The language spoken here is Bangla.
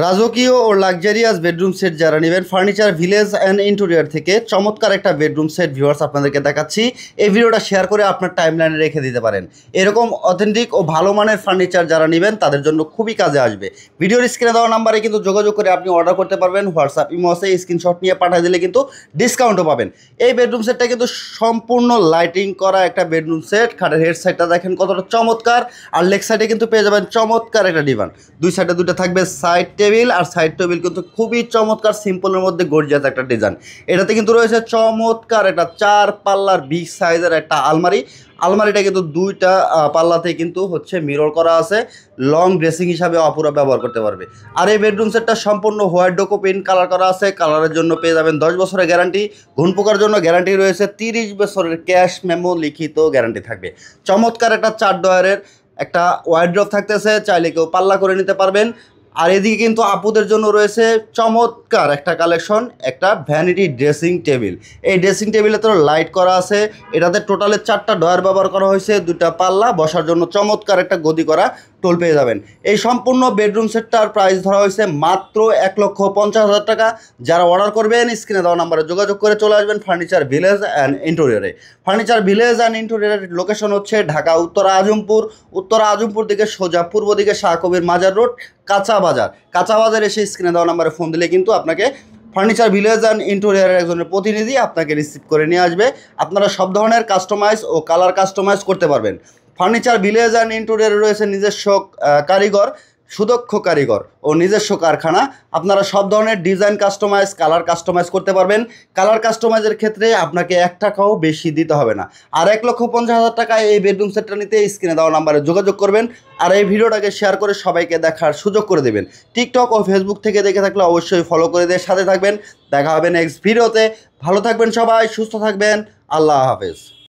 রাজকীয় ও লাক্সারিয়াস বেডরুম সেট যারা নেবেন ফার্নিচার ভিলেজ অ্যান্ড ইন্টেরিয়র থেকে চমৎকার একটা বেডরুম সেট ভিউয়ার্স আপনাদেরকে দেখাচ্ছি। এই ভিডিওটা শেয়ার করে আপনার টাইমলাইনে রেখে দিতে পারেন। এরকম অথেন্টিক ও ভালো মানের ফার্নিচার যারা নেবেন তাদের জন্য খুবই কাজে আসবে। ভিডিওর স্ক্রিনে দেওয়া নাম্বারে কিন্তু যোগাযোগ করে আপনি অর্ডার করতে পারবেন। হোয়াটসঅ্যাপ ইমো আছে, স্ক্রিনশট নিয়ে পাঠিয়ে দিলে কিন্তু ডিসকাউন্টও পাবেন। এই বেডরুম সেটটা কিন্তু সম্পূর্ণ লাইটিং করা একটা বেডরুম সেট। খাটের হেড সাইডটা দেখেন কতটা চমৎকার, আর লেগ সাইডে কিন্তু পেয়ে যাবেন চমৎকার একটা ডিভান। দুই সাইডে দুটো থাকবে সাইড টেবিল, আর সাইড টেবিল কিন্তু খুবই চমৎকার সিম্পলের মধ্যে গর্জিয়াস একটা ডিজাইন। এটাতে কিন্তু রয়েছে চমৎকার একটা 4 পাল্লার বিগ সাইজের একটা আলমারি। আলমারিটা কিন্তু দুইটা পাল্লাতে কিন্তু হচ্ছে মিরর করা আছে। লং ড্রেসিং হিসাবে অপুরা ব্যবহার করতে পারবে। আর এই বেডরুম সেটটা সম্পূর্ণ হোয়াইট ডোকো পেইন্ট কালার করা আছে। কালারের জন্য পেয়ে যাবেন 10 বছরের গ্যারান্টি। ঘুণ পোকার জন্য গ্যারান্টি রয়েছে 30 বছরের ক্যাশ মেমো লিখিত গ্যারান্টি থাকবে। চমৎকার একটা 4 ডয়ারের একটা ওয়ার্ড্রপ থাকতেছে, চাইলে কেউ পাল্লা করে নিতে পারবেন। আর এদিকে কিন্তু আপুদের জন্য রয়েছে চমৎকার একটা কালেকশন, একটা ভ্যানিটি ড্রেসিং টেবিল। এই ড্রেসিং টেবিলে তো লাইট করা আছে। এটাতে টোটালে 4টা ডয়ার ব্যবহার করা হয়েছে, 2টা পাল্লা, বসার জন্য চমৎকার একটা গদি করা টোল পেয়ে যাবেন। এই সম্পূর্ণ বেডরুম সেটটার প্রাইস ধরা হয়েছে মাত্র 1,50,000 টাকা। যারা অর্ডার করবেন স্ক্রিনে দেওয়া নাম্বারে যোগাযোগ করে চলে আসবেন ফার্নিচার ভিলেজ অ্যান্ড ইন্টেরিয়রে। ফার্নিচার ভিলেজ অ্যান্ড ইন্টেরিয়রের লোকেশন হচ্ছে ঢাকা উত্তরা আজমপুর। উত্তরা আজমপুর দিকে সোজা পূর্ব দিকে শাহ কবির মাজার রোড, কাঁচা বাজার। কাঁচা বাজার এসে স্ক্রিনে দেওয়া নাম্বারে ফোন দিলে কিন্তু আপনাকে ফার্নিচার ভিলেজ অ্যান্ড ইন্টেরিয়রের একজনের প্রতিনিধি আপনাকে রিসিভ করে নিয়ে আসবে। আপনারা সব ধরনের কাস্টমাইজ ও কালার কাস্টমাইজ করতে পারবেন। ফার্নিচার ভিলেজ অ্যান্ড ইন্টেরিয়রে রয়েছে নিজস্ব কারিগর, সুদক্ষ কারিগর ও নিজস্ব কারখানা। আপনারা সব ধরনের ডিজাইন কাস্টমাইজ, কালার কাস্টমাইজ করতে পারবেন। কালার কাস্টমাইজের ক্ষেত্রে আপনাকে 1 টাকাও বেশি দিতে হবে না। আর 1,50,000 টাকায় এই বেডরুম সেটটা নিতে স্ক্রিনে দেওয়া নাম্বারে যোগাযোগ করবেন। আর এই ভিডিওটাকে শেয়ার করে সবাইকে দেখার সুযোগ করে দেবেন। টিকটক ও ফেসবুক থেকে দেখে থাকলে অবশ্যই ফলো করে দিয়ে সাথে থাকবেন। দেখা হবে নেক্সট ভিডিওতে। ভালো থাকবেন সবাই, সুস্থ থাকবেন। আল্লাহ হাফেজ।